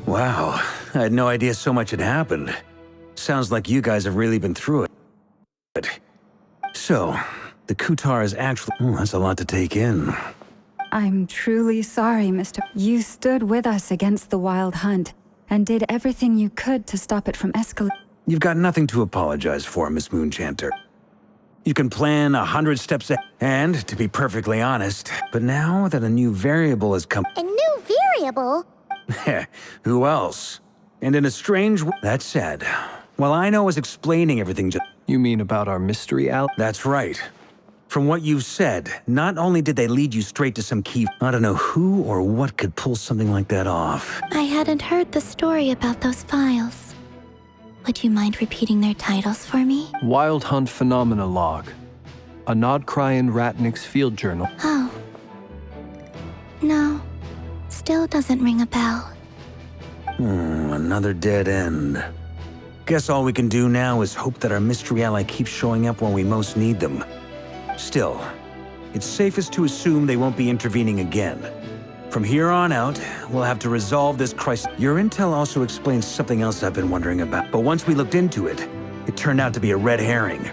Wow, I had no idea so much had happened. Sounds like you guys have really been through it. So, the Kutar is actually... that's a lot to take in. I'm truly sorry, Mr. You stood with us against the Wild Hunt, and did everything you could to stop it from escalating. You've got nothing to apologize for, Miss Moonchanter. You can plan 100 steps ahead, and, to be perfectly honest, but now that a new variable has come... A new variable? Who else? And in a strange way... That said, while I was explaining everything just... You mean about our mystery ally? That's right. From what you've said, not only did they lead you straight to some key... I don't know who or what could pull something like that off. I hadn't heard the story about those files. Would you mind repeating their titles for me? Wild Hunt Phenomena Log. A Nodcrian Ratnik's Field Journal. Oh. No. Still doesn't ring a bell. Another dead end. Guess all we can do now is hope that our mystery ally keeps showing up when we most need them. Still, it's safest to assume they won't be intervening again. From here on out, we'll have to resolve this crisis. Your intel also explains something else I've been wondering about, but once we looked into it, it turned out to be a red herring.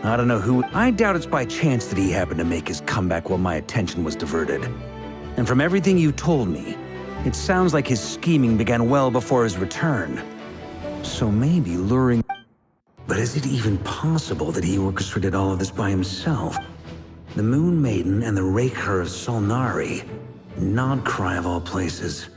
I don't know who... I doubt it's by chance that he happened to make his comeback while my attention was diverted. And from everything you told me, it sounds like his scheming began well before his return. So maybe luring... But is it even possible that he orchestrated all of this by himself? The Moon Maiden and the Raker of Solnari. Nodcry of all places.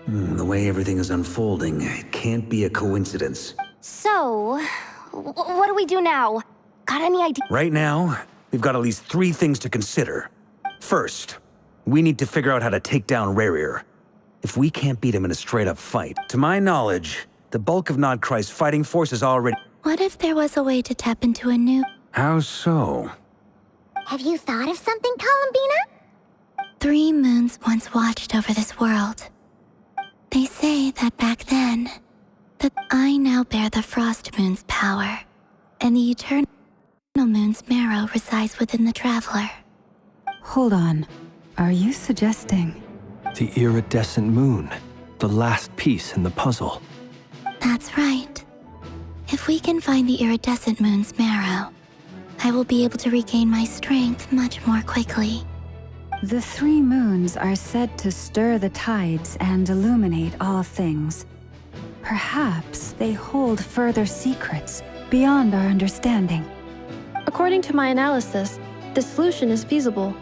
The way everything is unfolding, it can't be a coincidence. So, what do we do now? Got any idea? Right now, we've got at least 3 things to consider. First, we need to figure out how to take down Rarir. If we can't beat him in a straight-up fight, to my knowledge, the bulk of Nodcry's fighting force is already... What if there was a way to tap into a new... How so? Have you thought of something, Columbina? 3 moons once watched over this world. They say that back then, that I now bear the Frost Moon's power, and the Eternal Moon's marrow resides within the Traveler. Hold on. Are you suggesting... The iridescent moon. The last piece in the puzzle. That's right. If we can find the iridescent moon's marrow, I will be able to regain my strength much more quickly. The 3 moons are said to stir the tides and illuminate all things. Perhaps they hold further secrets beyond our understanding. According to my analysis, the solution is feasible.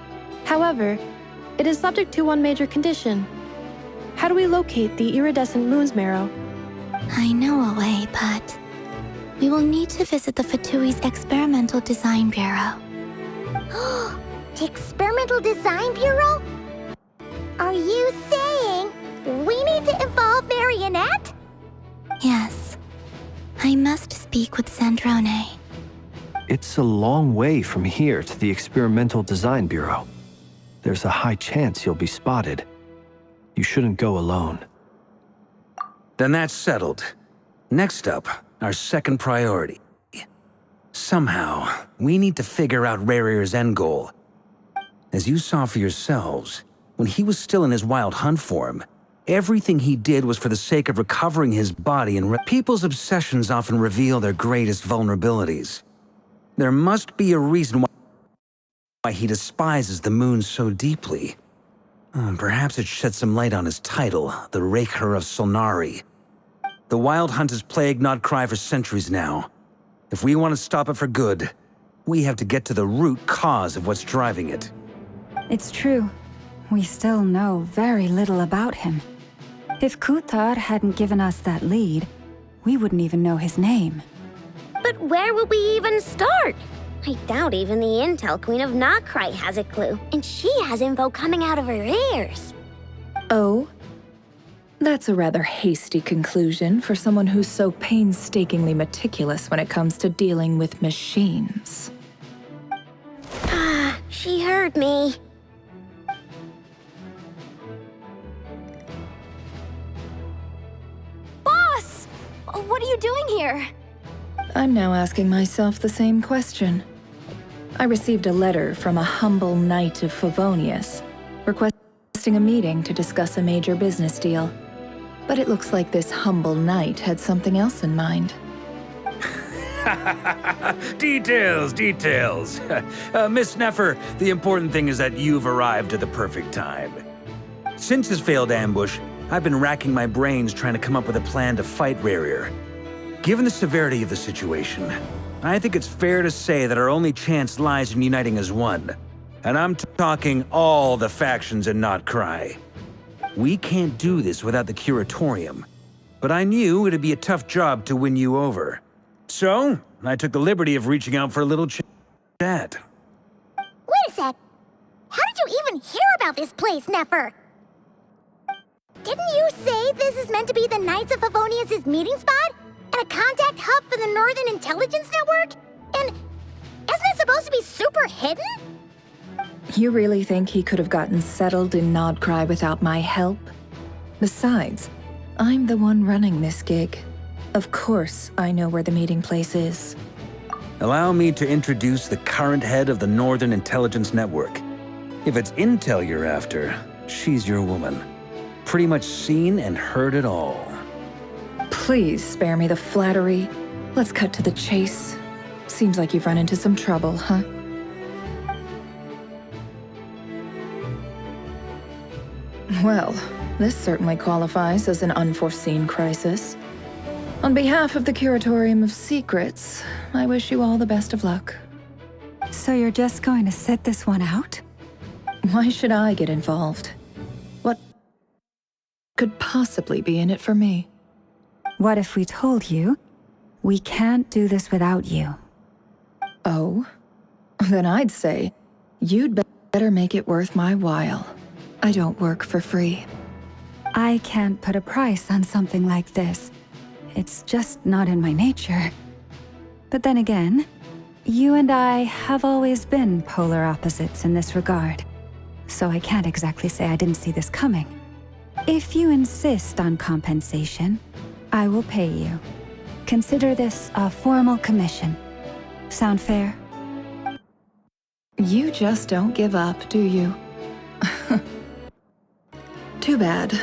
However, it is subject to one major condition. How do we locate the iridescent moon's marrow? I know a way, but we will need to visit the Fatui's Experimental Design Bureau. The Experimental Design Bureau? Are you saying we need to involve Marionette? Yes. I must speak with Sandrone. It's a long way from here to the Experimental Design Bureau. There's a high chance you'll be spotted. You shouldn't go alone. Then that's settled. Next up, our second priority. Somehow, we need to figure out Rarir's end goal. As you saw for yourselves, when he was still in his Wild Hunt form, everything he did was for the sake of recovering his body, and people's obsessions often reveal their greatest vulnerabilities. There must be a reason why he despises the moon so deeply. Perhaps it sheds some light on his title, the Raker of Solnari. The Wild Hunt has plagued Nodcry for centuries now. If we want to stop it for good, we have to get to the root cause of what's driving it. It's true. We still know very little about him. If Kutar hadn't given us that lead, we wouldn't even know his name. But where would we even start? I doubt even the Intel Queen of Nodcry has a clue, and she has info coming out of her ears. Oh? That's a rather hasty conclusion for someone who's so painstakingly meticulous when it comes to dealing with machines. She heard me. Boss! What are you doing here? I'm now asking myself the same question. I received a letter from a humble knight of Favonius, requesting a meeting to discuss a major business deal. But it looks like this humble knight had something else in mind. Details, details. Miss Neffer, the important thing is that you've arrived at the perfect time. Since his failed ambush, I've been racking my brains trying to come up with a plan to fight Rerir. Given the severity of the situation, I think it's fair to say that our only chance lies in uniting as one. And I'm talking all the factions in Notcry. We can't do this without the Curatorium, but I knew it'd be a tough job to win you over. So, I took the liberty of reaching out for a little chat. Wait a sec. How did you even hear about this place, Neffer? Didn't you say this is meant to be the Knights of Favonius' meeting spot? And a contact hub for the Northern Intelligence Network? And isn't it supposed to be super hidden? You really think he could have gotten settled in Nodcry without my help? Besides, I'm the one running this gig. Of course I know where the meeting place is. Allow me to introduce the current head of the Northern Intelligence Network. If it's intel you're after, she's your woman. Pretty much seen and heard it all. Please spare me the flattery. Let's cut to the chase. Seems like you've run into some trouble, huh? Well, this certainly qualifies as an unforeseen crisis. On behalf of the Curatorium of Secrets, I wish you all the best of luck. So you're just going to sit this one out? Why should I get involved? What could possibly be in it for me? What if we told you we can't do this without you? Oh? Then I'd say you'd better make it worth my while. I don't work for free. I can't put a price on something like this. It's just not in my nature. But then again, you and I have always been polar opposites in this regard. So I can't exactly say I didn't see this coming. If you insist on compensation, I will pay you. Consider this a formal commission. Sound fair? You just don't give up, do you? Too bad.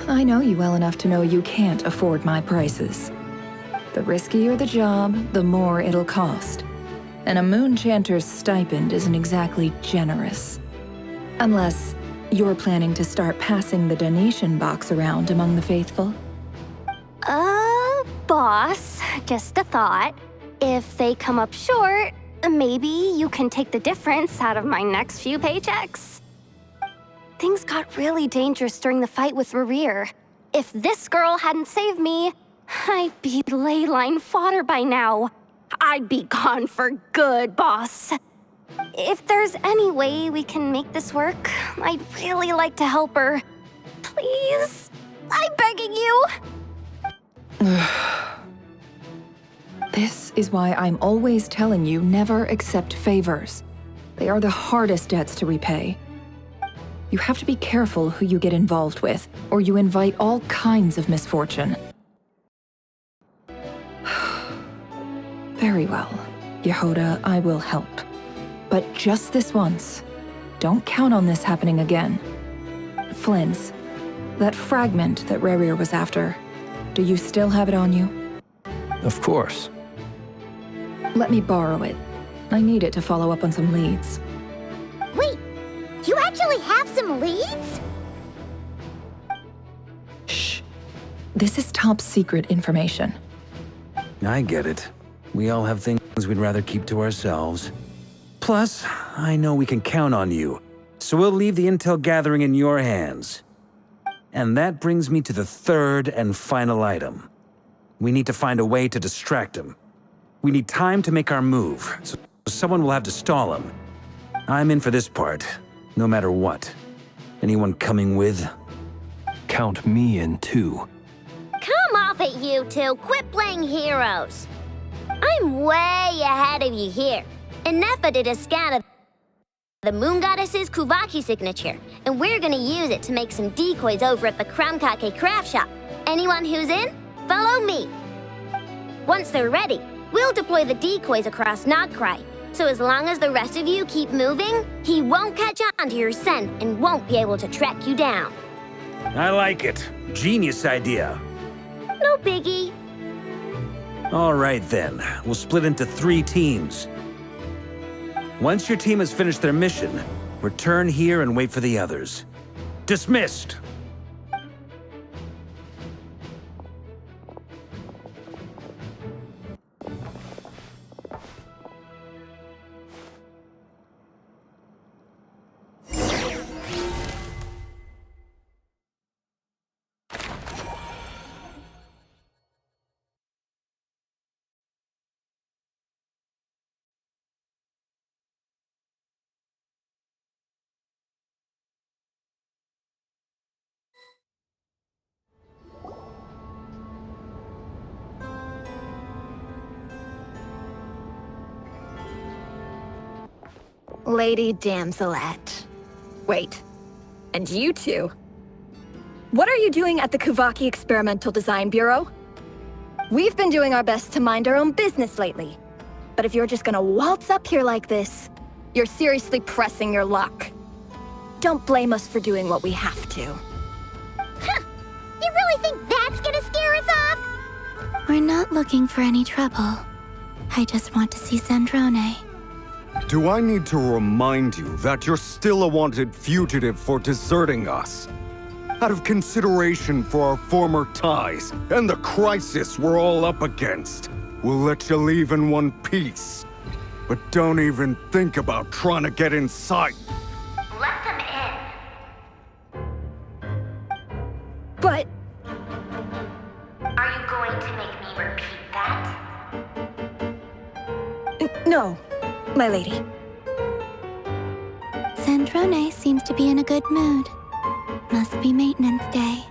I know you well enough to know you can't afford my prices. The riskier the job, the more it'll cost. And a moon chanter's stipend isn't exactly generous. Unless you're planning to start passing the donation box around among the faithful. Boss, just a thought. If they come up short, maybe you can take the difference out of my next few paychecks. Things got really dangerous during the fight with Rerir. If this girl hadn't saved me, I'd be ley line fodder by now. I'd be gone for good, boss. If there's any way we can make this work, I'd really like to help her. Please, I'm begging you. This is why I'm always telling you never accept favors. They are the hardest debts to repay. You have to be careful who you get involved with, or you invite all kinds of misfortune. Very well, Yehoda, I will help. But just this once. Don't count on this happening again. Flins, that fragment that Rerir was after, do you still have it on you? Of course. Let me borrow it. I need it to follow up on some leads. Wait, you actually have some leads? Shh. This is top secret information. I get it. We all have things we'd rather keep to ourselves. Plus, I know we can count on you, so we'll leave the intel gathering in your hands. And that brings me to the third and final item. We need to find a way to distract him. We need time to make our move, so someone will have to stall him. I'm in for this part, no matter what. Anyone coming with? Count me in too. Come off it, you two. Quit playing heroes. I'm way ahead of you here. And Nefa did a scan of the Moon Goddess's Kuvaki signature, and we're gonna use it to make some decoys over at the Kramkake craft shop. Anyone who's in, follow me. Once they're ready, we'll deploy the decoys across Notcry. So as long as the rest of you keep moving, he won't catch on to your scent and won't be able to track you down. I like it. Genius idea. No biggie. All right then, we'll split into 3 teams. Once your team has finished their mission, return here and wait for the others. Dismissed! Lady Damselette. Wait, and you two? What are you doing at the Kuvaki Experimental Design Bureau? We've been doing our best to mind our own business lately. But if you're just gonna waltz up here like this, you're seriously pressing your luck. Don't blame us for doing what we have to. You really think that's gonna scare us off? We're not looking for any trouble. I just want to see Zandrone. Do I need to remind you that you're still a wanted fugitive for deserting us? Out of consideration for our former ties and the crisis we're all up against, we'll let you leave in one piece. But don't even think about trying to get inside. Let them in. But Are you going to make me repeat that? no, my lady. Zandrone seems to be in a good mood. Must be maintenance day.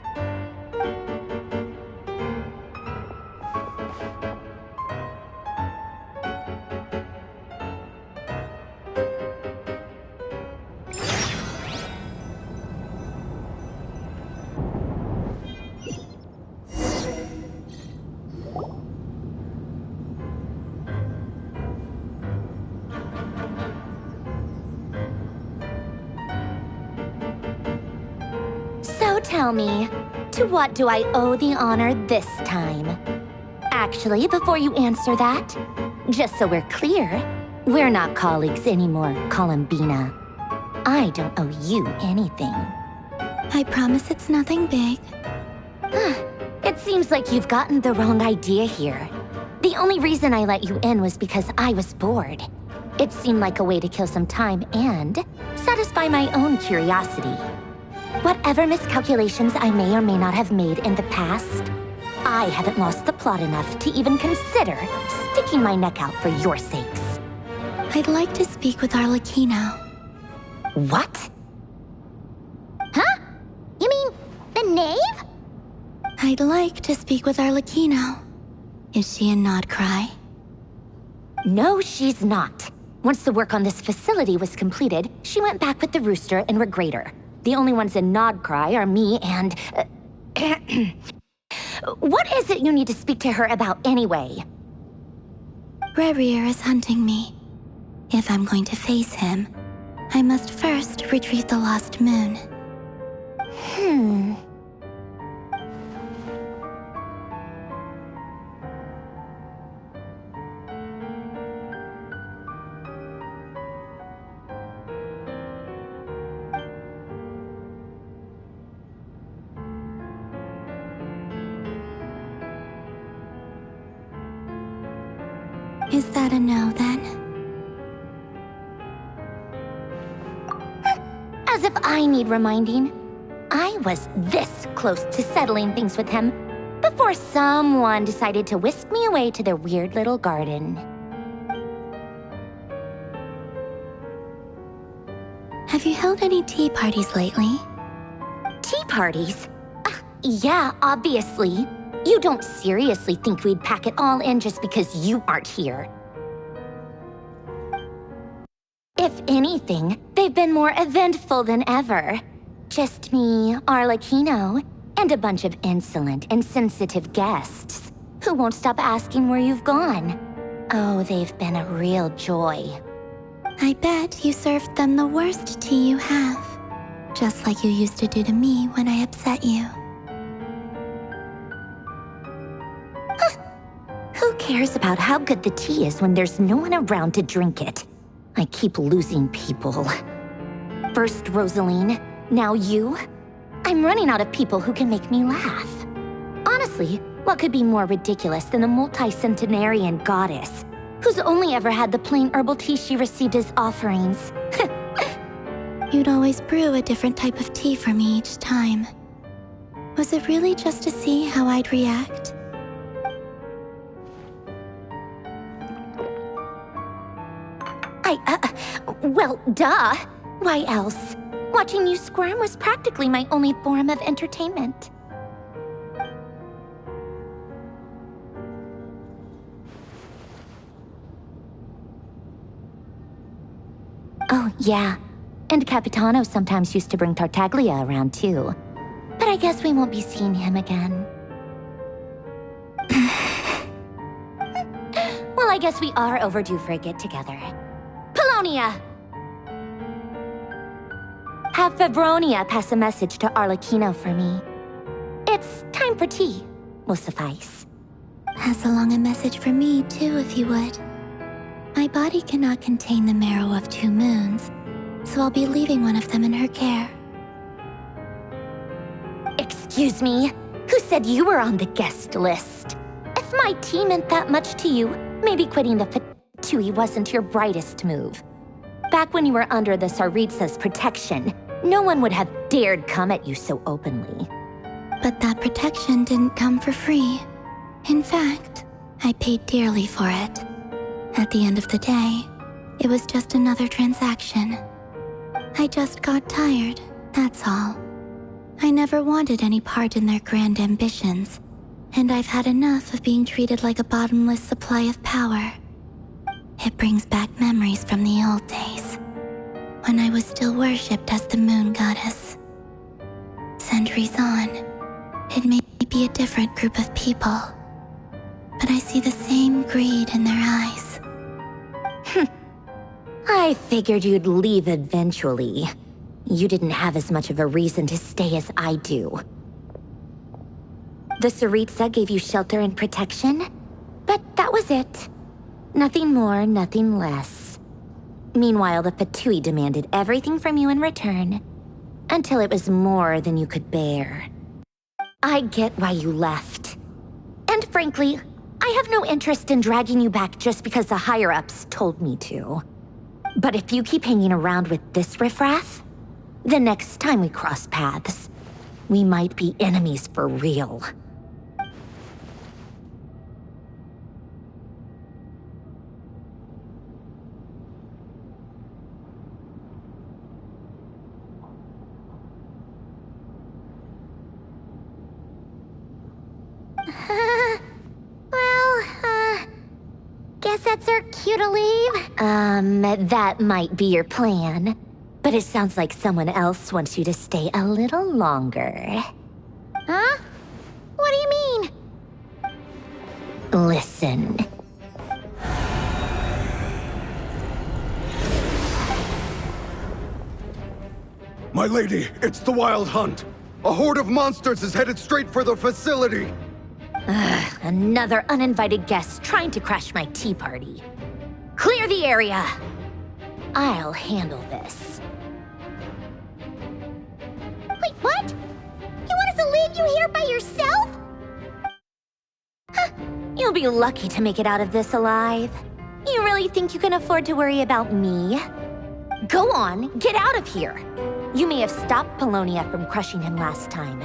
So tell me, to what do I owe the honor this time? Actually, before you answer that, just so we're clear, we're not colleagues anymore, Columbina. I don't owe you anything. I promise it's nothing big. It seems like you've gotten the wrong idea here. The only reason I let you in was because I was bored. It seemed like a way to kill some time and satisfy my own curiosity. Whatever miscalculations I may or may not have made in the past, I haven't lost the plot enough to even consider sticking my neck out for your sakes. I'd like to speak with Arlecchino. What? Huh? You mean the knave? I'd like to speak with Arlecchino. Is she in Nodcry? No, she's not. Once the work on this facility was completed, she went back with the Rooster and Regrator. The only ones in Nodcry are me and... What is it you need to speak to her about anyway? Rebrier is hunting me. If I'm going to face him, I must first retrieve the lost moon. Is that a no, then? As if I need reminding. I was this close to settling things with him before someone decided to whisk me away to their weird little garden. Have you held any tea parties lately? Tea parties? Yeah, obviously. You don't seriously think we'd pack it all in just because you aren't here. If anything, they've been more eventful than ever. Just me, Arlecchino, and a bunch of insolent and sensitive guests who won't stop asking where you've gone. Oh, they've been a real joy. I bet you served them the worst tea you have. Just like you used to do to me when I upset you. Who cares about how good the tea is when there's no one around to drink it? I keep losing people. First Rosaline, now you. I'm running out of people who can make me laugh. Honestly, what could be more ridiculous than a multi-centenarian goddess who's only ever had the plain herbal tea she received as offerings? You'd always brew a different type of tea for me each time. Was it really just to see how I'd react? Well, duh. Why else? Watching you squirm was practically my only form of entertainment. Oh, yeah. And Capitano sometimes used to bring Tartaglia around, too. But I guess we won't be seeing him again. Well, I guess we are overdue for a get-together. Polonia! Have Febronia pass a message to Arlecchino for me. It's time for tea. Will suffice. Pass along a message for me, too, if you would. My body cannot contain the marrow of 2 moons, so I'll be leaving one of them in her care. Excuse me? Who said you were on the guest list? If my tea meant that much to you, maybe quitting the Fatui wasn't your brightest move. Back when you were under the Tsaritsa's protection, no one would have dared come at you so openly. But that protection didn't come for free. In fact, I paid dearly for it. At the end of the day, it was just another transaction. I just got tired, that's all. I never wanted any part in their grand ambitions, and I've had enough of being treated like a bottomless supply of power. It brings back memories from the old days, when I was still worshipped as the moon goddess. Centuries on, it may be a different group of people, but I see the same greed in their eyes. I figured you'd leave eventually. You didn't have as much of a reason to stay as I do. The Tsaritsa gave you shelter and protection, but that was it. Nothing more, nothing less. Meanwhile, the Fatui demanded everything from you in return, until it was more than you could bear. I get why you left. And frankly, I have no interest in dragging you back just because the higher-ups told me to. But if you keep hanging around with this riffraff, the next time we cross paths, we might be enemies for real. Guess that's our cue to leave? That might be your plan. But it sounds like someone else wants you to stay a little longer. Huh? What do you mean? Listen. My lady, it's the Wild Hunt. A horde of monsters is headed straight for the facility. Another uninvited guest trying to crash my tea party. Clear the area! I'll handle this. Wait, what? You want us to leave you here by yourself? You'll be lucky to make it out of this alive. You really think you can afford to worry about me? Go on, get out of here. You may have stopped Polonia from crushing him last time,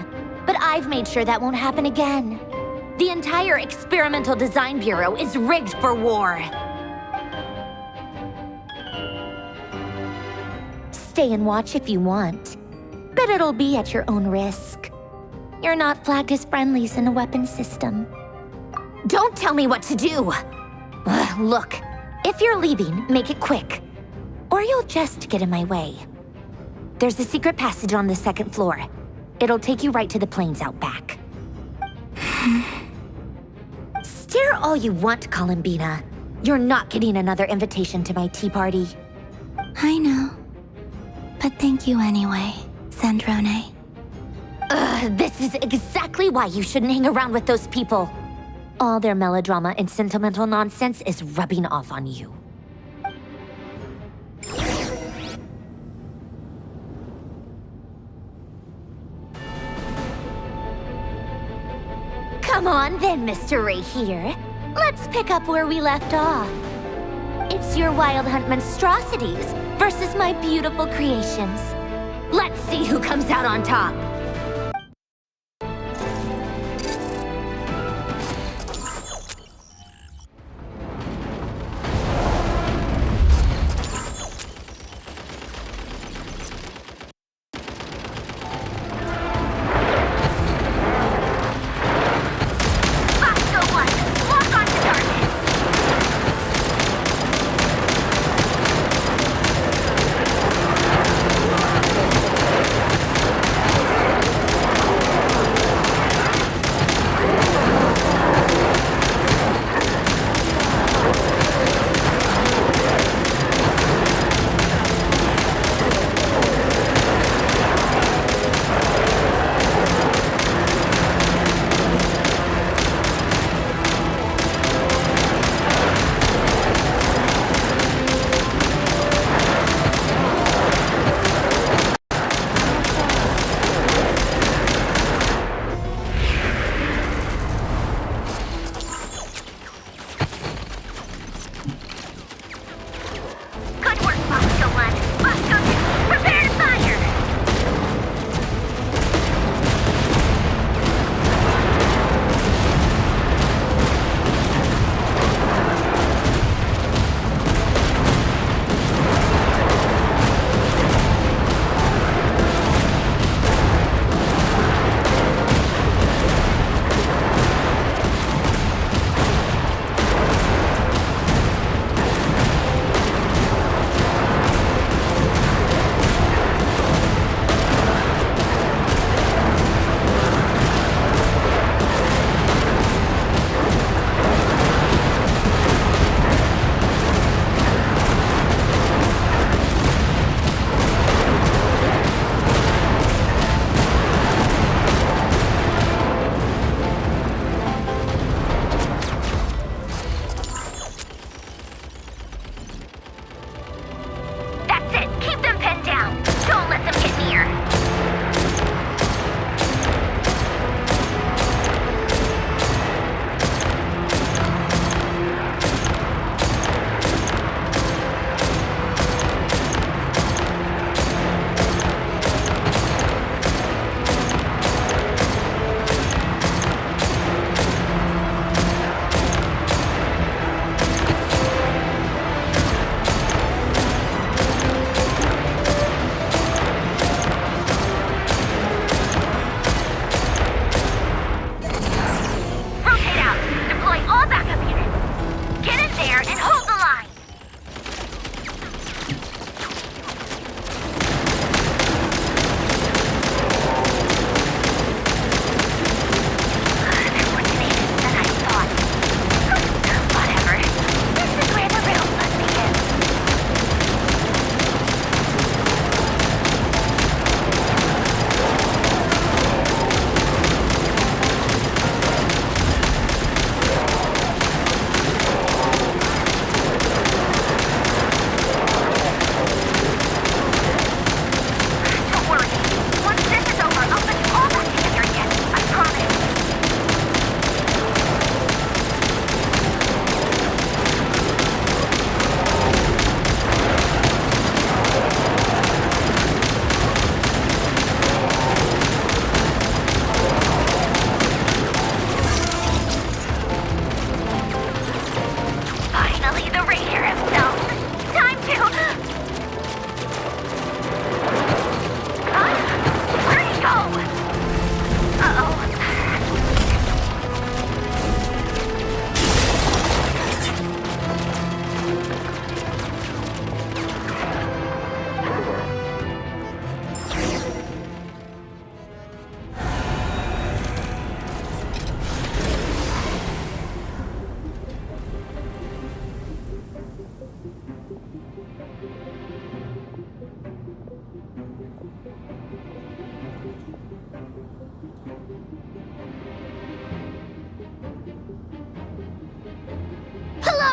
but I've made sure that won't happen again. The entire Experimental Design Bureau is rigged for war. Stay and watch if you want, but it'll be at your own risk. You're not flagged as friendlies in the weapons system. Don't tell me what to do! Look, if you're leaving, make it quick, or you'll just get in my way. There's a secret passage on the 2nd floor. It'll take you right to the plains out back. Stare all you want, Columbina. You're not getting another invitation to my tea party. I know. But thank you anyway. Sandrone. Ugh, this is exactly why you shouldn't hang around with those people. All their melodrama and sentimental nonsense is rubbing off on you. Come on then, Mr. Ray here. Let's pick up where we left off. It's your Wild Hunt monstrosities versus my beautiful creations. Let's see who comes out on top.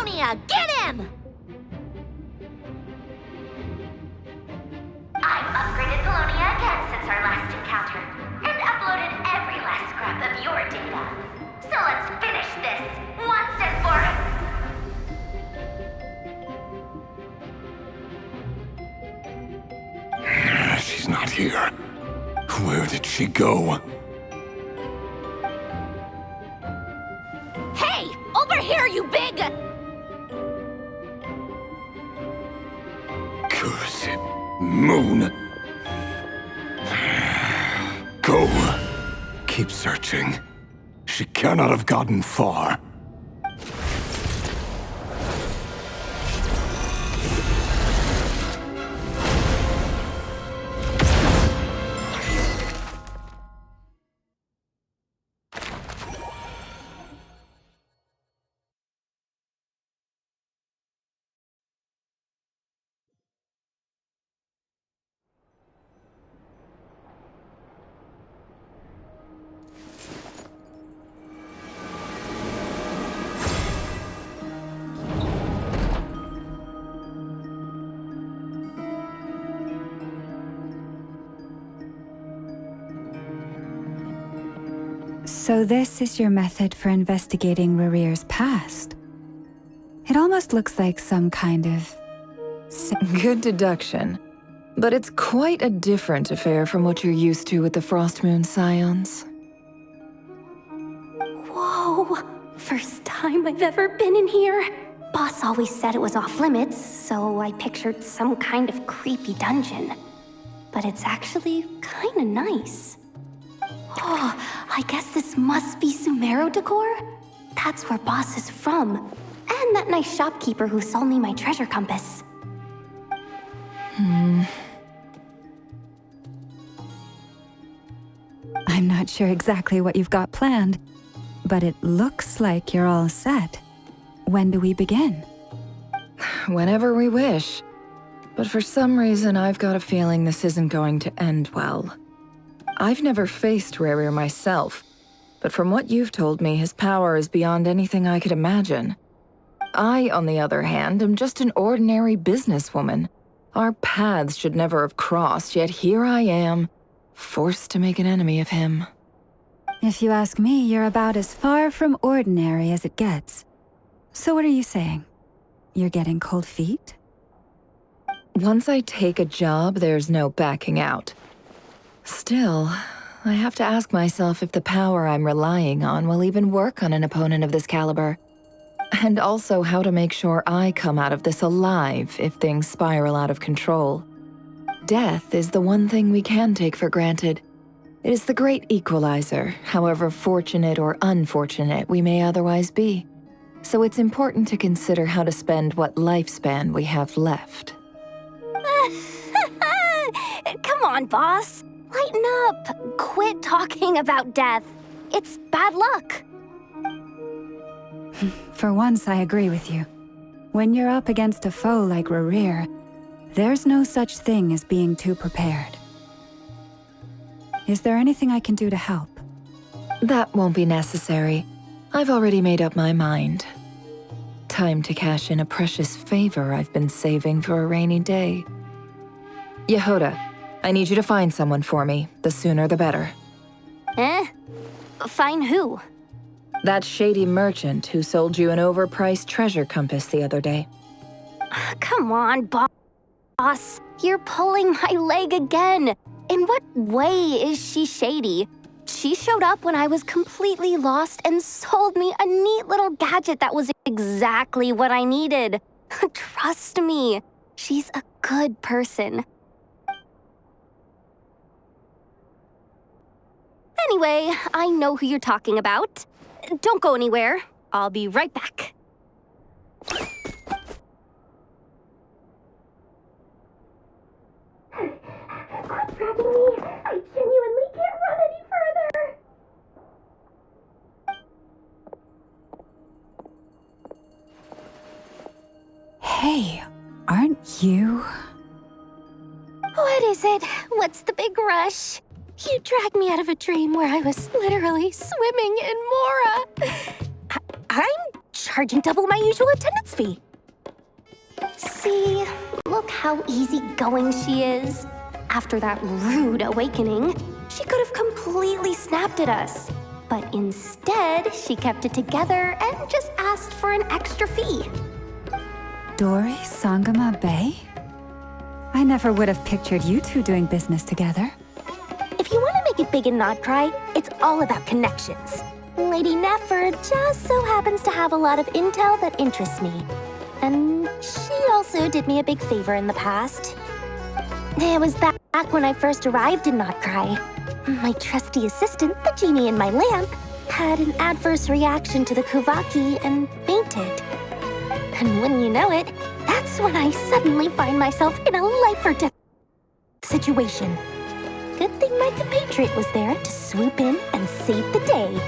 Polonia, get him! I've upgraded Polonia again since our last encounter, and uploaded every last scrap of your data. So let's finish this, once and for all. She's not here. Where did she go? Hey! Over here, you big... Cursed moon. Go. Keep searching. She cannot have gotten far. So this is your method for investigating Rarir's past? It almost looks like some kind of... Good deduction. But it's quite a different affair from what you're used to with the Frostmoon Scions. Whoa! First time I've ever been in here. Boss always said it was off limits, so I pictured some kind of creepy dungeon. But it's actually kinda nice. Oh, I guess this must be Sumeru decor? That's where Boss is from. And that nice shopkeeper who sold me my treasure compass. I'm not sure exactly what you've got planned, but it looks like you're all set. When do we begin? Whenever we wish. But for some reason, I've got a feeling this isn't going to end well. I've never faced Rarir myself, but from what you've told me, his power is beyond anything I could imagine. I, on the other hand, am just an ordinary businesswoman. Our paths should never have crossed, yet here I am, forced to make an enemy of him. If you ask me, you're about as far from ordinary as it gets. So what are you saying? You're getting cold feet? Once I take a job, there's no backing out. Still, I have to ask myself if the power I'm relying on will even work on an opponent of this caliber. And also how to make sure I come out of this alive if things spiral out of control. Death is the one thing we can take for granted. It is the great equalizer, however fortunate or unfortunate we may otherwise be. So it's important to consider how to spend what lifespan we have left. Come on, boss. Lighten up. Quit talking about death. It's bad luck. For once, I agree with you. When you're up against a foe like Rarir, there's no such thing as being too prepared. Is there anything I can do to help? That won't be necessary. I've already made up my mind. Time to cash in a precious favor I've been saving for a rainy day. Yehoda, I need you to find someone for me. The sooner the better. Find who? That shady merchant who sold you an overpriced treasure compass the other day. Come on, boss. You're pulling my leg again. In what way is she shady? She showed up when I was completely lost and sold me a neat little gadget that was exactly what I needed. Trust me, she's a good person. Anyway, I know who you're talking about. Don't go anywhere. I'll be right back. Quit dragging me. I genuinely can't run any further. Hey, aren't you? What is it? What's the big rush? You dragged me out of a dream where I was literally swimming in Mora. I'm charging double my usual attendance fee. See, look how easygoing she is. After that rude awakening, she could have completely snapped at us. But instead, she kept it together and just asked for an extra fee. Dori Sangama Bay? I never would have pictured you two doing business together. If you want to make it big and not cry, it's all about connections. Lady Nefer just so happens to have a lot of intel that interests me. And she also did me a big favor in the past. It was back when I first arrived in Not Cry. My trusty assistant, the genie in my lamp, had an adverse reaction to the Kuvaki and fainted. And wouldn't you know it, that's when I suddenly find myself in a life or death situation. Good thing my compatriot was there to swoop in and save the day.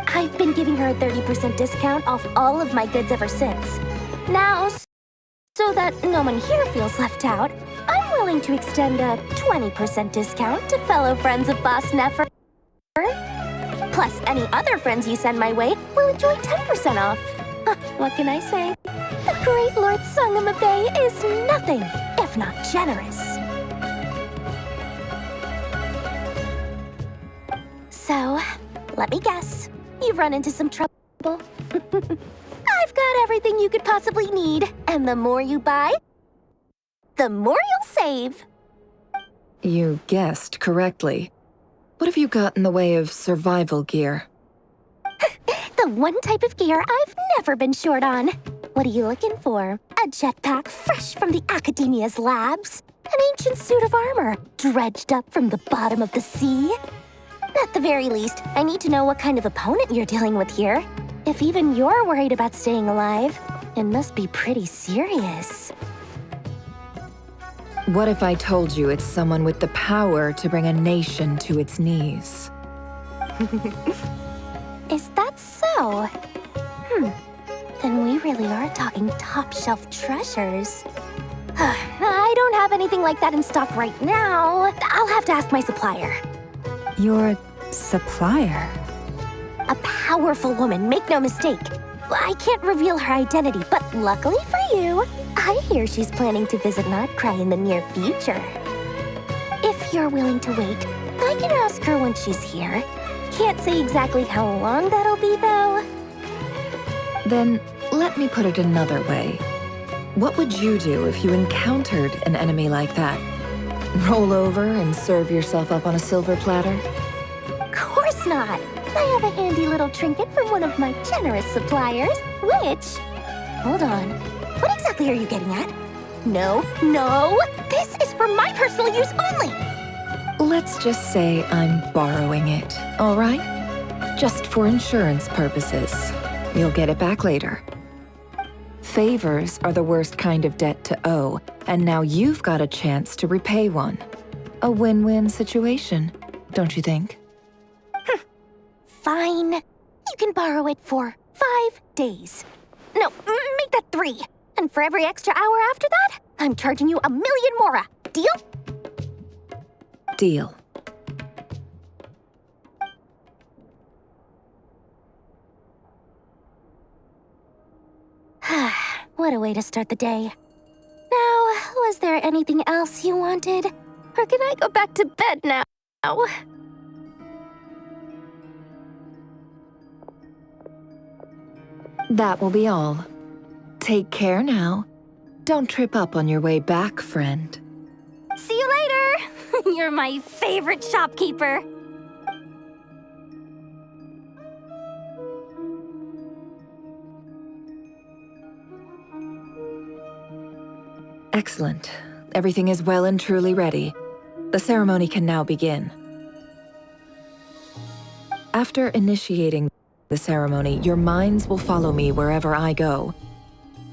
I've been giving her a 30% discount off all of my goods ever since. Now, so that no one here feels left out, I'm willing to extend a 20% discount to fellow friends of Boss Nefer. Plus, any other friends you send my way will enjoy 10% off. What can I say? The great Lord Sangama Bay is nothing if not generous. So, let me guess. You've run into some trouble. I've got everything you could possibly need, and the more you buy, the more you'll save. You guessed correctly. What have you got in the way of survival gear? The one type of gear I've never been short on. What are you looking for? A jetpack fresh from the Academia's labs? An ancient suit of armor dredged up from the bottom of the sea? At the very least, I need to know what kind of opponent you're dealing with here. If even you're worried about staying alive, it must be pretty serious. What if I told you it's someone with the power to bring a nation to its knees? Is that so? Then we really are talking top-shelf treasures. I don't have anything like that in stock right now. I'll have to ask my supplier. Your supplier? A powerful woman, make no mistake. I can't reveal her identity, but luckily for you, I hear she's planning to visit Notcry in the near future. If you're willing to wait, I can ask her when she's here. Can't say exactly how long that'll be, though. Then, let me put it another way. What would you do if you encountered an enemy like that? Roll over and serve yourself up on a silver platter? Of course not. I have a handy little trinket from one of my generous suppliers, which... Hold on. What exactly are you getting at? No, this is for my personal use only! Let's just say I'm borrowing it, all right? Just for insurance purposes. You'll get it back later. Favors are the worst kind of debt to owe, and now you've got a chance to repay one. A win-win situation, don't you think? Fine. You can borrow it for 5 days. No, make that 3. And for every extra hour after that, I'm charging you 1,000,000 mora. Deal? Deal. What a way to start the day. Now, was there anything else you wanted? Or can I go back to bed now? That will be all. Take care now. Don't trip up on your way back, friend. See you later! You're my favorite shopkeeper. Excellent. Everything is well and truly ready. The ceremony can now begin. After initiating the ceremony, your minds will follow me wherever I go.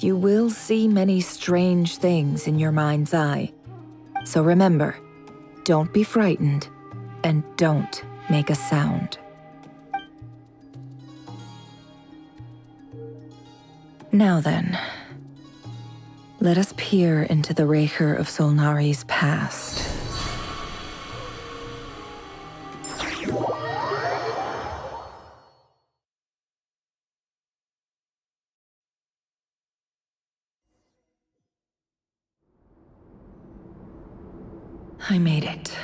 You will see many strange things in your mind's eye. So remember, don't be frightened, and don't make a sound. Now then, let us peer into the Raker of Solnari's past. I made it.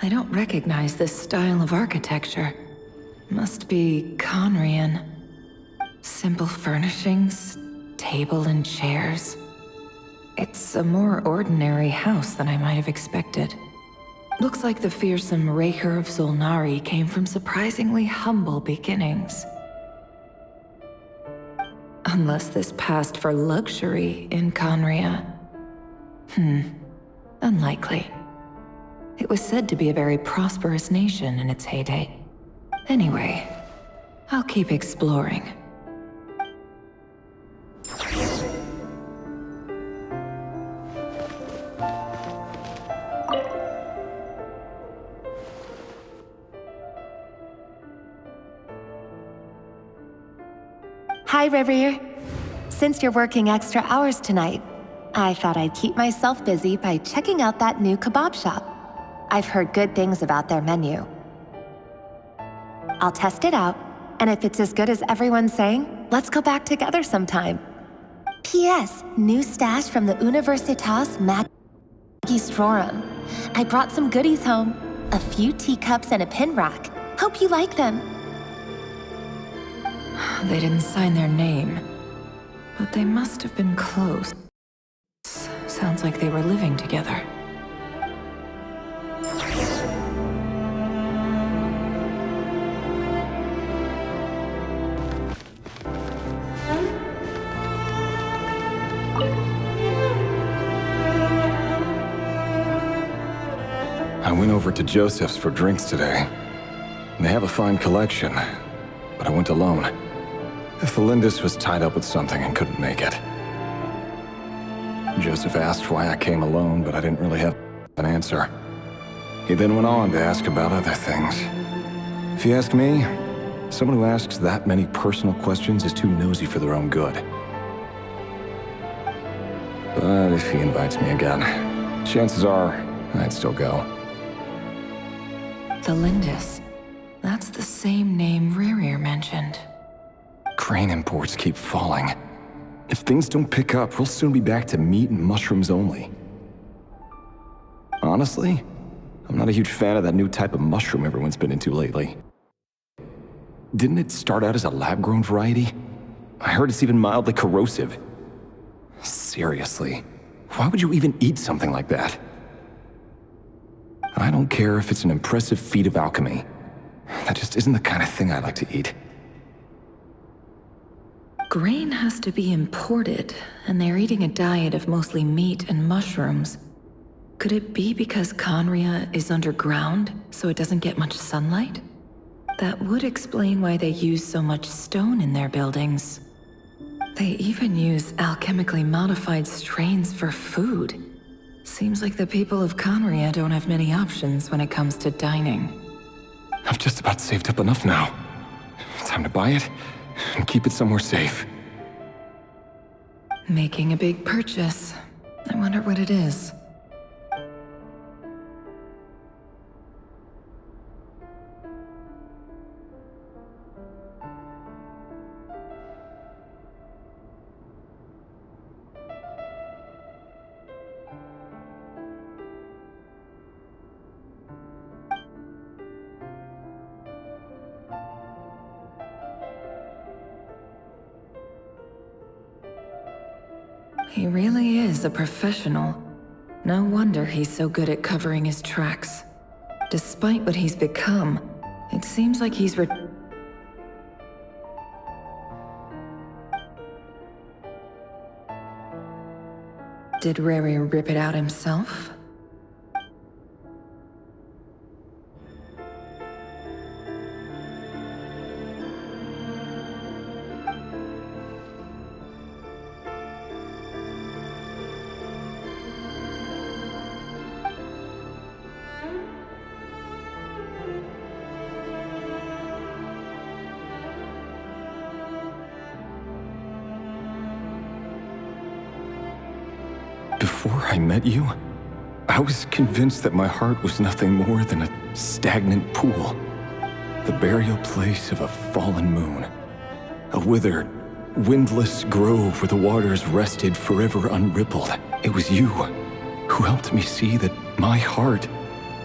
I don't recognize this style of architecture. Must be Conrian. Simple furnishings, table and chairs. It's a more ordinary house than I might have expected. Looks like the fearsome Raker of Zulnari came from surprisingly humble beginnings. Unless this passed for luxury in Conria. Unlikely. It was said to be a very prosperous nation in its heyday. Anyway, I'll keep exploring. Hi, Reverie. Since you're working extra hours tonight, I thought I'd keep myself busy by checking out that new kebab shop. I've heard good things about their menu. I'll test it out, and if it's as good as everyone's saying, let's go back together sometime. P.S. New stash from the Universitas Magistrorum. I brought some goodies home. A few teacups and a pin rack. Hope you like them. They didn't sign their name, but they must have been close. Sounds like they were living together. I went over to Joseph's for drinks today. They have a fine collection, but I went alone. Felindis was tied up with something and couldn't make it. Joseph asked why I came alone, but I didn't really have an answer. He then went on to ask about other things. If you ask me, someone who asks that many personal questions is too nosy for their own good. But if he invites me again, chances are I'd still go. Felindis. That's the same name Rerir mentioned. Crane imports keep falling. If things don't pick up, we'll soon be back to meat and mushrooms only. Honestly, I'm not a huge fan of that new type of mushroom everyone's been into lately. Didn't it start out as a lab-grown variety? I heard it's even mildly corrosive. Seriously, why would you even eat something like that? I don't care if it's an impressive feat of alchemy. That just isn't the kind of thing I like to eat. Grain has to be imported, and they're eating a diet of mostly meat and mushrooms. Could it be because Conria is underground, so it doesn't get much sunlight? That would explain why they use so much stone in their buildings. They even use alchemically modified strains for food. Seems like the people of Conria don't have many options when it comes to dining. I've just about saved up enough now. Time to buy it and keep it somewhere safe. Making a big purchase. I wonder what it is. He really is a professional. No wonder he's so good at covering his tracks. Despite what he's become, it seems like he's Did Riri rip it out himself? Before I met you, I was convinced that my heart was nothing more than a stagnant pool. The burial place of a fallen moon. A withered, windless grove where the waters rested forever unrippled. It was you. who helped me see that my heart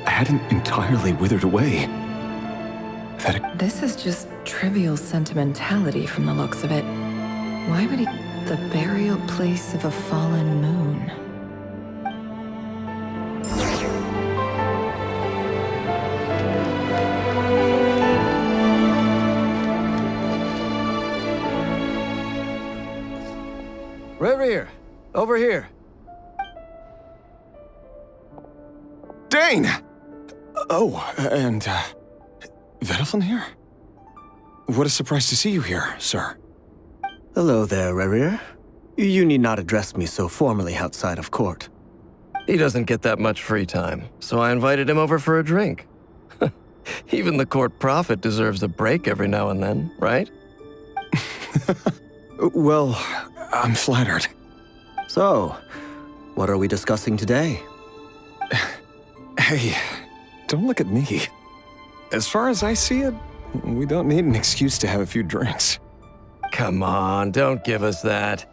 hadn't entirely withered away. This is just trivial sentimentality from the looks of it. Why would he... The burial place of a fallen moon. Reverie, over here. Dane! Oh, and, Vediflin here? What a surprise to see you here, sir. Hello there, Reverie. You need not address me so formally outside of court. He doesn't get that much free time, so I invited him over for a drink. Even the court prophet deserves a break every now and then, right? Well, I'm flattered. So, what are we discussing today? Hey, don't look at me. As far as I see it, we don't need an excuse to have a few drinks. Come on, don't give us that.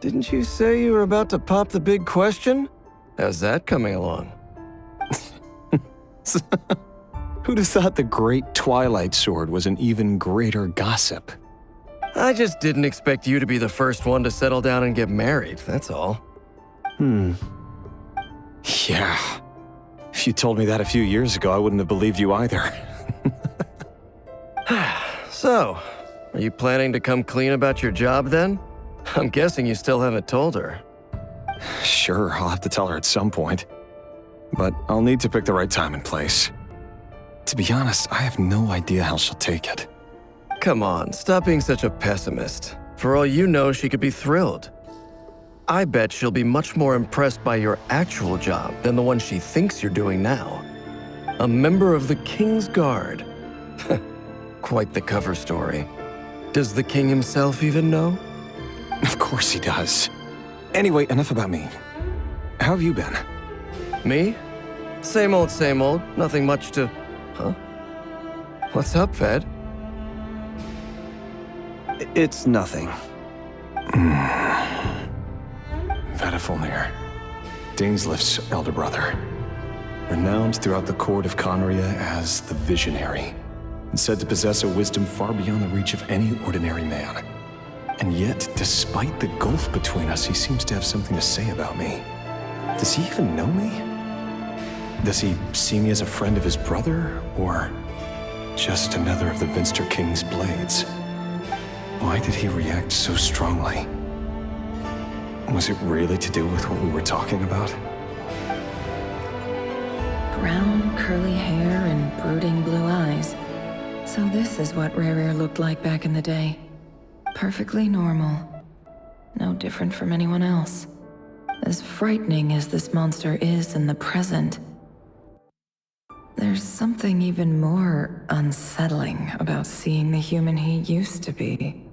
Didn't you say you were about to pop the big question? How's that coming along? Who'd have thought the great Twilight Sword was an even greater gossip? I just didn't expect you to be the first one to settle down and get married, that's all. Yeah. If you told me that a few years ago, I wouldn't have believed you either. So, are you planning to come clean about your job then? I'm guessing you still haven't told her. Sure, I'll have to tell her at some point. But I'll need to pick the right time and place. To be honest, I have no idea how she'll take it. Come on, stop being such a pessimist. For all you know, she could be thrilled. I bet she'll be much more impressed by your actual job than the one she thinks you're doing now. A member of the King's Guard. Quite the cover story. Does the king himself even know? Of course he does. Anyway, enough about me. How have you been? Me? Same old, same old. Nothing much to... Huh? What's up, Ved? It's nothing. Vediflin, Dainsleif's elder brother. Renowned throughout the court of Conria as the Visionary, and said to possess a wisdom far beyond the reach of any ordinary man. And yet, despite the gulf between us, he seems to have something to say about me. Does he even know me? Does he see me as a friend of his brother, or just another of the Vinster King's blades? Why did he react so strongly? Was it really to do with what we were talking about? Brown, curly hair and brooding blue eyes. So this is what Rare looked like back in the day. Perfectly normal. No different from anyone else. As frightening as this monster is in the present, there's something even more unsettling about seeing the human he used to be.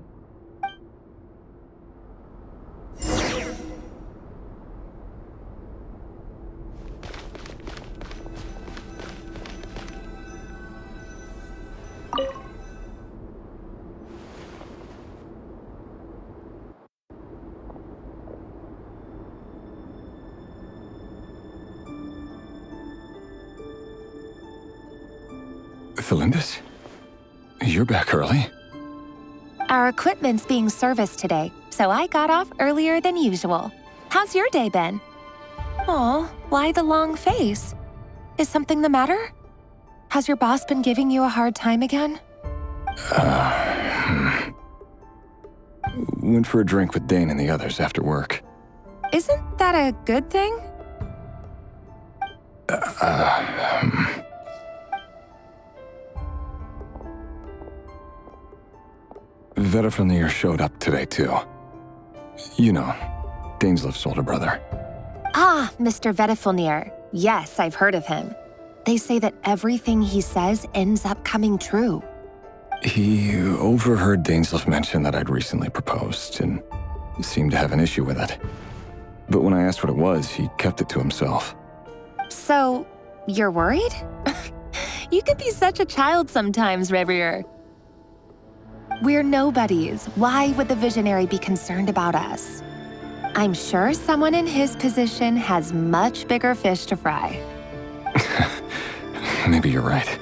Felindis? You're back early? Our equipment's being serviced today, so I got off earlier than usual. How's your day been? Aw, why the long face? Is something the matter? Has your boss been giving you a hard time again? Went for a drink with Dane and the others after work. Isn't that a good thing? Vediflin showed up today, too. You know, Dainsleif's older brother. Ah, Mr. Vediflin. Yes, I've heard of him. They say that everything he says ends up coming true. He overheard Dainsleif mention that I'd recently proposed, and seemed to have an issue with it. But when I asked what it was, he kept it to himself. So, you're worried? You can be such a child sometimes, Reverie. We're nobodies. Why would the Visionary be concerned about us? I'm sure someone in his position has much bigger fish to fry. Maybe you're right.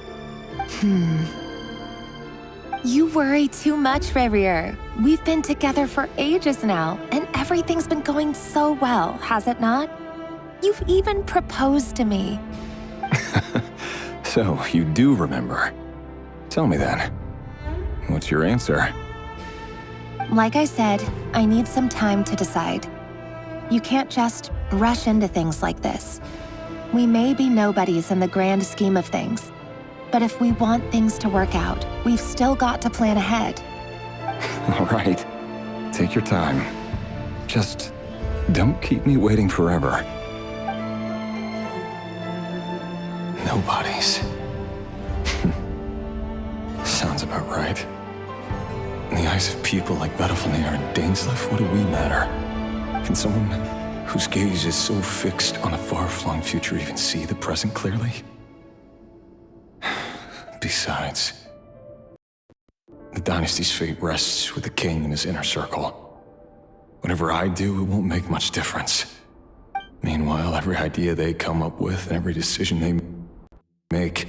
You worry too much, Rarier. We've been together for ages now, and everything's been going so well, has it not? You've even proposed to me. So, you do remember. Tell me then. What's your answer? Like I said, I need some time to decide. You can't just rush into things like this. We may be nobodies in the grand scheme of things, but if we want things to work out, we've still got to plan ahead. All right. Take your time. Just don't keep me waiting forever. Nobodies. Sounds about right. In the eyes of people like Bettelfnir and Dainsleif, what do we matter? Can someone whose gaze is so fixed on a far-flung future even see the present clearly? Besides, the dynasty's fate rests with the king and his inner circle. Whatever I do, it won't make much difference. Meanwhile, every idea they come up with and every decision they make,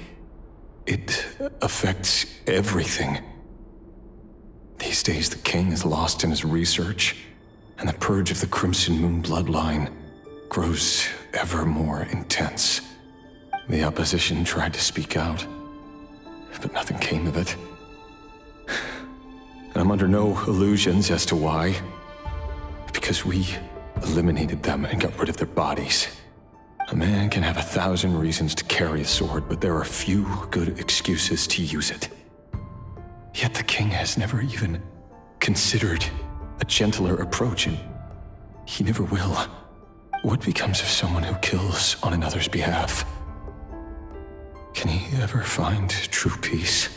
it affects everything. These days, the king is lost in his research, and the purge of the Crimson Moon bloodline grows ever more intense. The opposition tried to speak out, but nothing came of it. And I'm under no illusions as to why. Because we eliminated them and got rid of their bodies. A man can have 1,000 reasons to carry a sword, but there are few good excuses to use it. Yet the king has never even considered a gentler approach, and he never will. What becomes of someone who kills on another's behalf? Can he ever find true peace?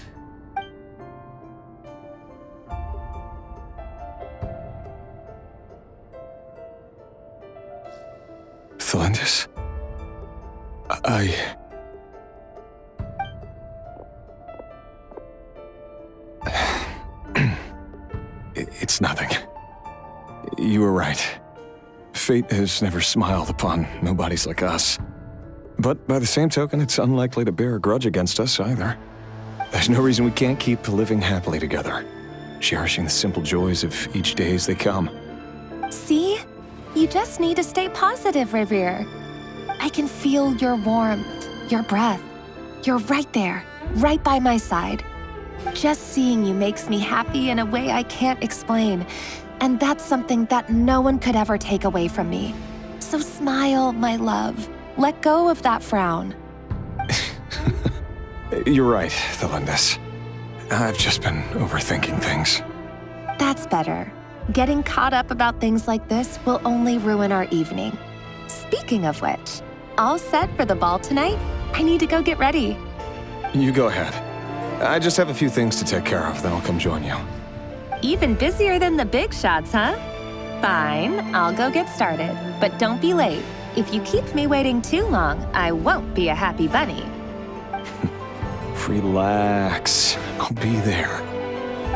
Thelindis? It's nothing. You were right. Fate has never smiled upon nobodies like us. But by the same token, it's unlikely to bear a grudge against us either. There's no reason we can't keep living happily together, cherishing the simple joys of each day as they come. See? You just need to stay positive, Revere. I can feel your warmth, your breath. You're right there, right by my side. Just seeing you makes me happy in a way I can't explain, and that's something that no one could ever take away from me. So smile, my love. Let go of that frown. You're right, Thelindis. I've just been overthinking things. That's better. Getting caught up about things like this will only ruin our evening. Speaking of which, all set for the ball tonight? I need to go get ready. You go ahead. I just have a few things to take care of, then I'll come join you. Even busier than the big shots, huh? Fine, I'll go get started. But don't be late. If you keep me waiting too long, I won't be a happy bunny. Relax. I'll be there.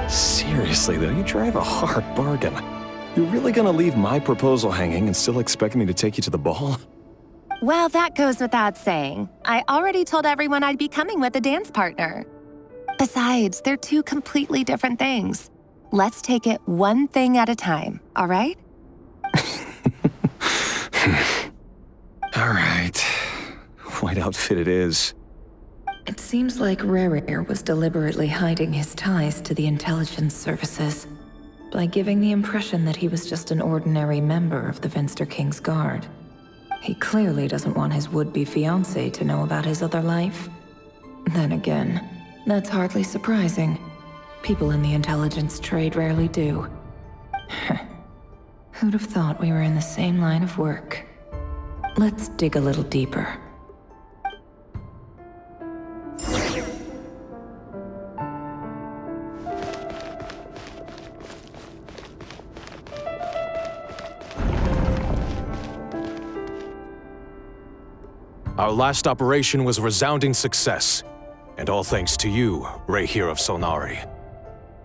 Seriously, though, you drive a hard bargain. You're really gonna leave my proposal hanging and still expect me to take you to the ball? Well, that goes without saying. I already told everyone I'd be coming with a dance partner. Besides, they're two completely different things. Let's take it one thing at a time, all right? All right. White outfit it is. It seems like Rarier was deliberately hiding his ties to the intelligence services by giving the impression that he was just an ordinary member of the Venster King's Guard. He clearly doesn't want his would-be fiancée to know about his other life. Then again, that's hardly surprising. People in the intelligence trade rarely do. Who'd have thought we were in the same line of work? Let's dig a little deeper. Our last operation was a resounding success, and all thanks to you, Rayhir of Solnari.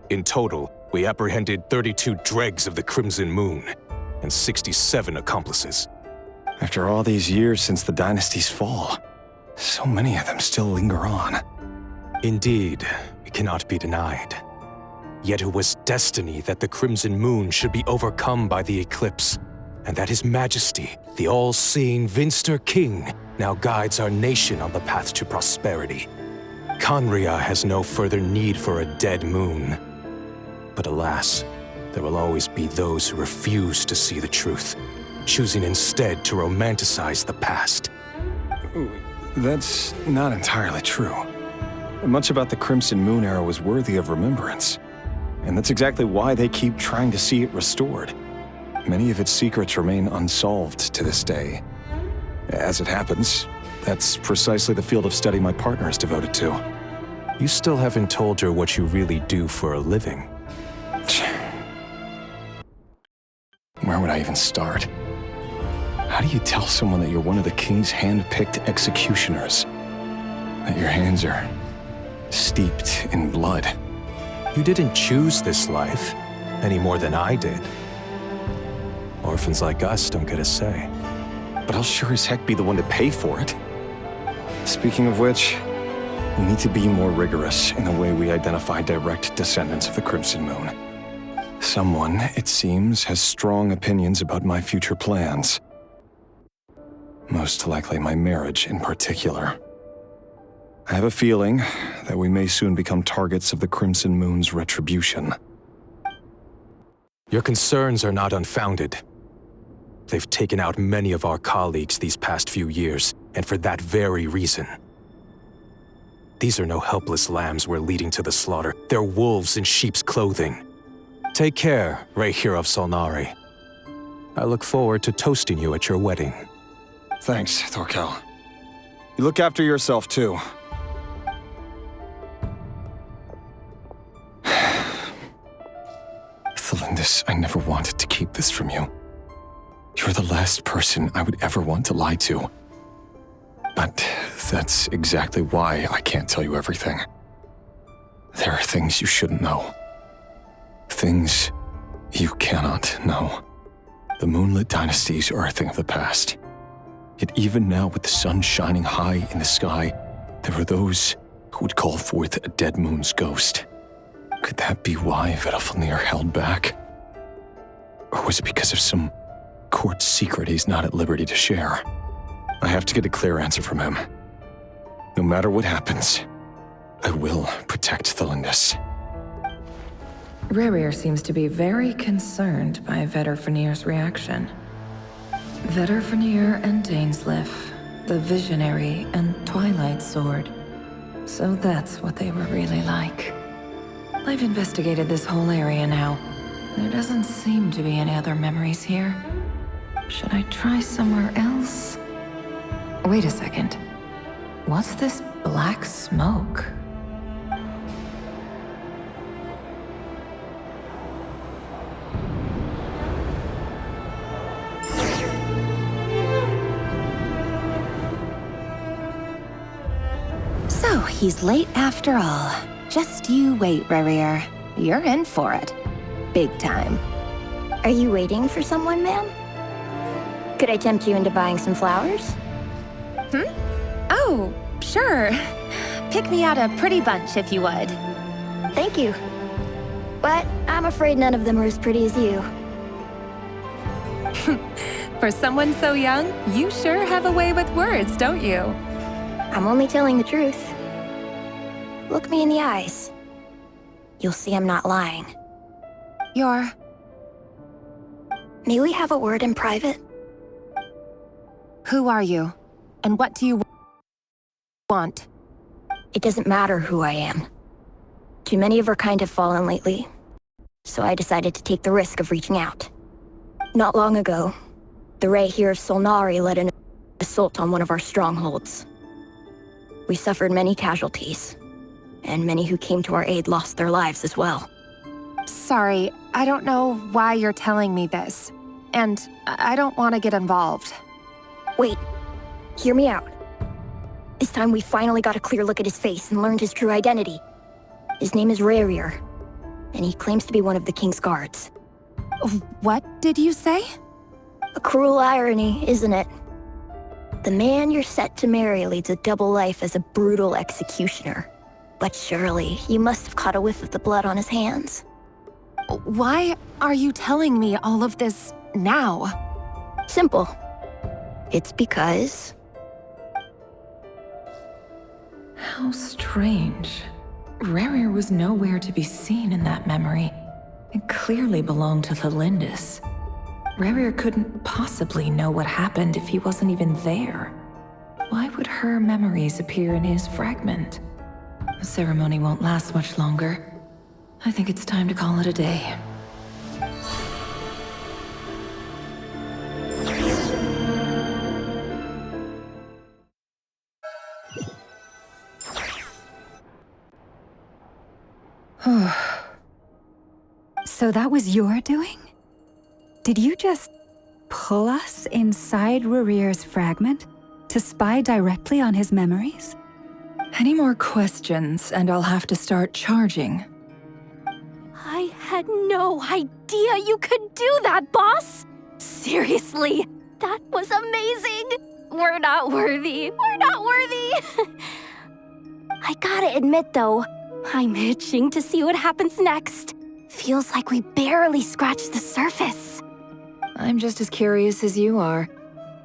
In total, we apprehended 32 dregs of the Crimson Moon, and 67 accomplices. After all these years since the dynasty's fall, so many of them still linger on. Indeed, it cannot be denied. Yet it was destiny that the Crimson Moon should be overcome by the eclipse, and that His Majesty, the all-seeing Vinster King, now guides our nation on the path to prosperity. Conria has no further need for a dead moon. But alas, there will always be those who refuse to see the truth, choosing instead to romanticize the past. That's not entirely true. Much about the Crimson Moon era was worthy of remembrance, and that's exactly why they keep trying to see it restored. Many of its secrets remain unsolved to this day. As it happens, that's precisely the field of study my partner is devoted to. You still haven't told her what you really do for a living. Where would I even start? How do you tell someone that you're one of the king's hand-picked executioners? That your hands are steeped in blood? You didn't choose this life, any more than I did. Orphans like us don't get a say. But I'll sure as heck be the one to pay for it. Speaking of which, we need to be more rigorous in the way we identify direct descendants of the Crimson Moon. Someone, it seems, has strong opinions about my future plans. Most likely my marriage in particular. I have a feeling that we may soon become targets of the Crimson Moon's retribution. Your concerns are not unfounded. They've taken out many of our colleagues these past few years, and for that very reason. These are no helpless lambs we're leading to the slaughter. They're wolves in sheep's clothing. Take care, Rayhir of Solnari. I look forward to toasting you at your wedding. Thanks, Thorkel. You look after yourself, too. Thelindis, I never wanted to keep this from you. You're the last person I would ever want to lie to. But that's exactly why I can't tell you everything. There are things you shouldn't know. Things you cannot know. The moonlit dynasties are a thing of the past. Yet even now, with the sun shining high in the sky, there are those who would call forth a dead moon's ghost. Could that be why Vedalfnir held back? Or was it because of some court secret he's not at liberty to share? I have to get a clear answer from him. No matter what happens, I will protect Thelindis. Rerir seems to be very concerned by Vedalfnir's reaction. Vedalfnir and Dainsleif, the Visionary and Twilight Sword. So that's what they were really like. I've investigated this whole area now. There doesn't seem to be any other memories here. Should I try somewhere else? Wait a second. What's this black smoke? So, he's late after all. Just you wait, Rerir. You're in for it. Big time. Are you waiting for someone, ma'am? Could I tempt you into buying some flowers? Oh, sure. Pick me out a pretty bunch if you would. Thank you. But I'm afraid none of them are as pretty as you. For someone so young, you sure have a way with words, don't you? I'm only telling the truth. Look me in the eyes. You'll see I'm not lying. You're... May we have a word in private? Who are you? And what do you want? It doesn't matter who I am. Too many of our kind have fallen lately, so I decided to take the risk of reaching out. Not long ago, the Rayhir of Solnari led an assault on one of our strongholds. We suffered many casualties, and many who came to our aid lost their lives as well. Sorry, I don't know why you're telling me this. And I don't want to get involved. Wait, hear me out. This time we finally got a clear look at his face and learned his true identity. His name is Rayhir, and he claims to be one of the King's guards. What did you say? A cruel irony, isn't it? The man you're set to marry leads a double life as a brutal executioner. But surely, you must have caught a whiff of the blood on his hands. Why are you telling me all of this now? Simple. It's because... How strange. Rerir was nowhere to be seen in that memory. It clearly belonged to the Lindis. Rerir couldn't possibly know what happened if he wasn't even there. Why would her memories appear in his fragment? The ceremony won't last much longer. I think it's time to call it a day. So that was your doing? Did you just pull us inside Rerir's fragment to spy directly on his memories? Any more questions, and I'll have to start charging. I had no idea you could do that, boss! Seriously, that was amazing! We're not worthy. We're not worthy! I gotta admit, though, I'm itching to see what happens next. Feels like we barely scratched the surface. I'm just as curious as you are,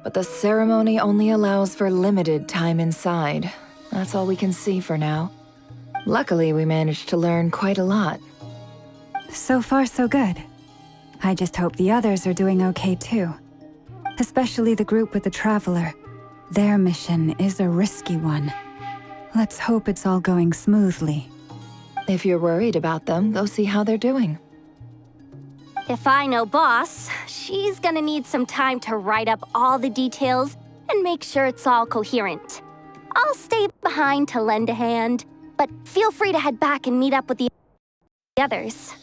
but the ceremony only allows for limited time inside. That's all we can see for now. Luckily, we managed to learn quite a lot. So far, so good. I just hope the others are doing okay too. Especially the group with the Traveler. Their mission is a risky one. Let's hope it's all going smoothly. If you're worried about them, go see how they're doing. If I know Boss, she's gonna need some time to write up all the details and make sure it's all coherent. I'll stay behind to lend a hand, but feel free to head back and meet up with the others.